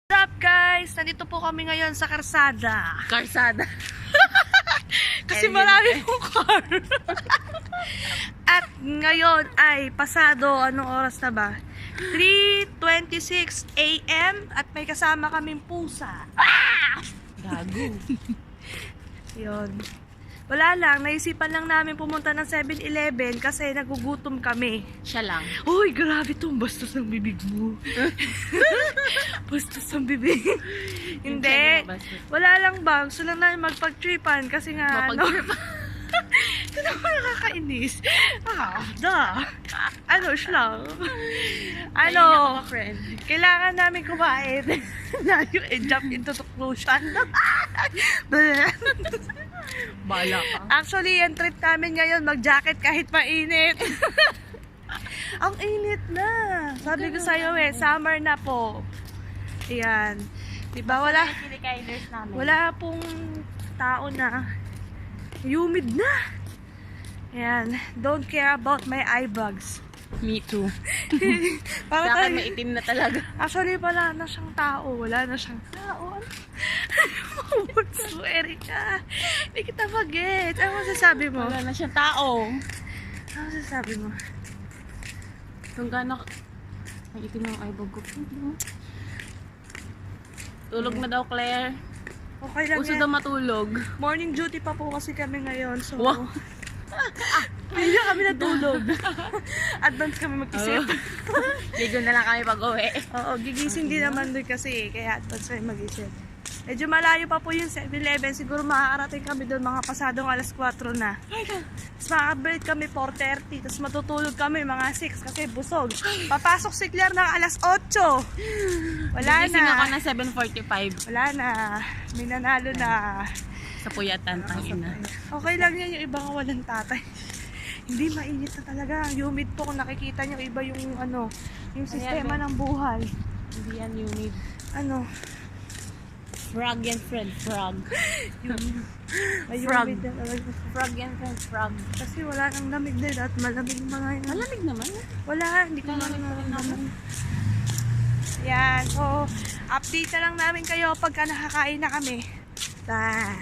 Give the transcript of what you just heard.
What's up guys? Nandito po kami ngayon sa Karsada. Karsada. Kasi marami pong car. At ngayon ay pasado, anong oras na ba? 3:26 AM at may kasama kaming pusa. Gago. Yun. Wala lang, naisipan lang namin pumunta ng 7-Eleven kasi nagugutom kami. Siya lang. Uy, grabe to, bastos ng bibig mo. Bastos ng bibig. Hindi. Wala lang ba, gusto lang namin magpag-tripan kasi nga ito naman nakakainis. Ano siya? Kailangan namin kumain. Jump into the conclusion. Bala ka. Actually, yung trip namin ngayon, mag-jacket kahit mainit. Ang init na. Sabi ko sa'yo summer na po. Ayan. Diba, wala pong tao na. Humid na. Ayan. Don't care about my eye bags. Me too. Para Sa akin maitim na talaga. Actually, wala na siyang tao. Wala na siyang tao. Bunso, Erika. Hindi kita mag-get. Ano masasabi mo? Wala na siyang tao. Ano masasabi mo? Kung gano'n maitim ng eyebag ko. Tulog na daw, Claire. Okay lang Uso yan. daw matulog. Morning duty pa po kasi kami ngayon. So, Wow. hindi na kami natulog. Advance kami mag-isip. Ligo na lang kami pag-uwi. Oo, gigising din naman doon kasi. Kaya advance kami mag-isip. Medyo malayo pa po yung 7-Eleven. Siguro makakarating kami doon mga pasadong alas 4 na. Tapos makakabalik kami 4:30. Tapos matutulog kami mga 6 kasi busog. Papasok si Claire ng alas 8. Wala Gigising ako na. na 7:45. Wala na. May nanalo na. Sa puyatan, tangina. Okay lang yan yung ibang walang tatay. Hindi mainit na talaga. Humid po kung nakikita nyo iba yung yung sistema ng buhay. Hindi yan humid. Ano? Frog yan, friend. Frog. May Frog. humid na talaga. Frog yan, friend. Frog. Kasi wala nang lamig din at malamig mga yun. Malamig naman. Wala, hindi ko Malamig pa rin naman. Yan. So, update na lang namin kayo pagka nakakain na kami. Bye.